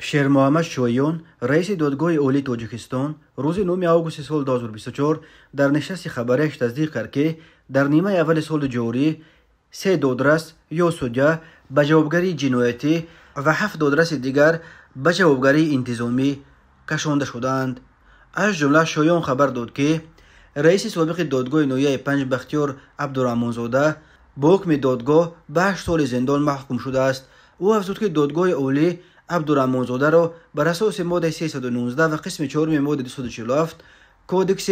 شیر محمد شویون رئیس دادگاه اولی تاجیکستان روز 9 آگوست سال 2024 در نشست خبریش تصدیق کرد که در نیمه اول سال جاری 3 دادرس یا سودیا به جوابگری جنایتی و 7 دادرس دیگر به جوابگری انتظامی کشانده شدند. از جمله شویون خبر داد که رئیس سابق دادگاه نویه 5 بختیار عبدالرحمن زاده با حکم دادگاه به 8 سال زندان محکوم شده است. او افزود که دادگاه اولی عبدالرحمن زاده را بر اساس ماده 319 و قسم 4 ماده 247 کودکس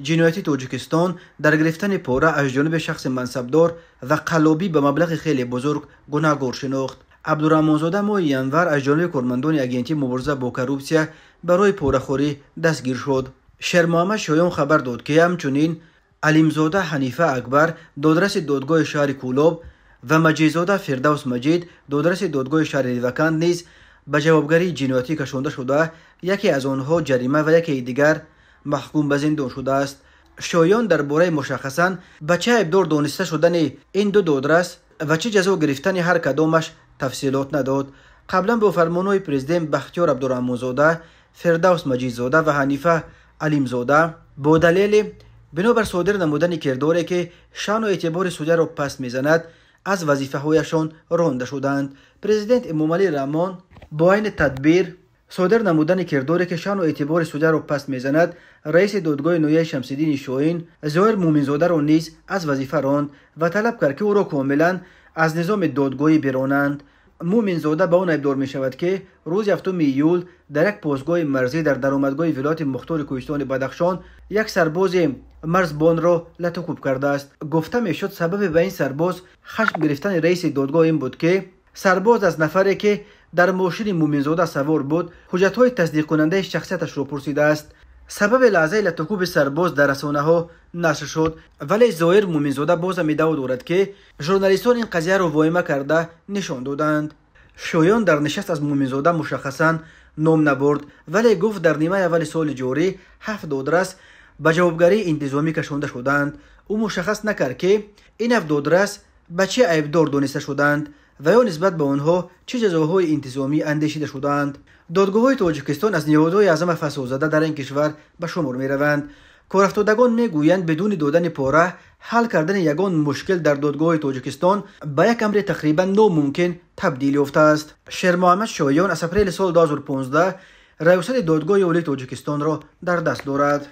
جنایتی تاجیکستان در گرفتن پاره از جانب شخص منصبدار و قلابی به مبلغ خیلی بزرگ گناهکار شناخت. عبدالرحمن زاده ماه ینور از جانب کارمندان اگنتی مبارزه با کروپسیا برای پاره‌خوری دستگیر شد. شیر محمد شویون خبر داد که همچنین علیمزاده حنیفه اکبر دادرس دادگاه شهر کولاب و مجیدزاده فردوس مجید دادرس دادگاه شهر ریوکند نیز به جوابگری جنایتی کشانده شده، یکی از آنها جریمه و یکی دیگر محکوم به زندان شده است. شویون درباره مشخصاً به چه ابدار دانسته شدن این دو دادرس و چه جزا گرفتن هر کدامش تفصیلات نداد. قبلا با فرمانهای پرزیدنت بختیار عبدالرحمن زاده، فردوس مجیدزاده و حنیفه علیمزاده با دلیل بنابر صادر نمودن کرداری که شأن و اعتبار سودیا را پس میزند از وظیفه هایشان رانده شدند. پرزیدنت امامعلی رحمان با این تدبیر صادر نمودن کرداری که شأن و اعتبار سودیا را پس میزند رئیس دادگاه نویه شمس‌الدین شاهین ظاهر مومنزاده را نیز از وظیفه راند و طلب کرد که او را کاملا از نظام دادگاهی برانند. مومنزاده به آن ابدار می شود که روز 7 ایول در یک پاسگاه مرزی در درآمدگاه ولایت مختار کوهستان بدخشان یک سرباز مرزبان را لطوکوب کرده است. گفته می شد سبب به این سرباز خشم گرفتن رئیس دادگاه این بود که سرباز از نفری که در ماشین مومنزاده سوار بود حجت‌های تصدیق کننده شخصیتش را پرسیده است. سبب لحظه لطوکوب سرباز در رسانه‌ها نشر شد، ولی ظاهر مومنزاده باز هم ادعا دارد که ژورنالیستان این قضیه را واهمه کرده نشان دادند. شویون در نشست از مومنزاده مشخصاً نام نبرد، ولی گفت در نیمه اول سال جاری 7 دادرس به جوابگری انتظامی کشانده شدند. او مشخص نکرد که این 7 دادرس به چه عیبدار دانسته شدند و یا نسبت به آنها چه جزاهای انتظامی اندیشیده شدند. دادگاه‌های تاجیکستان از نهادهای اعظم فسادزده در این کشور به شمار می‌روند. کارافتادگان میگویند بدون دادن پاره حل کردن یگان مشکل در دادگاه تاجیکستان به یک امر تقریبا ناممکن تبدیل یافته است. شیر محمد شویون از اپریل سال 2015 ریاست دادگاه اولی تاجیکستان را در دست دارد.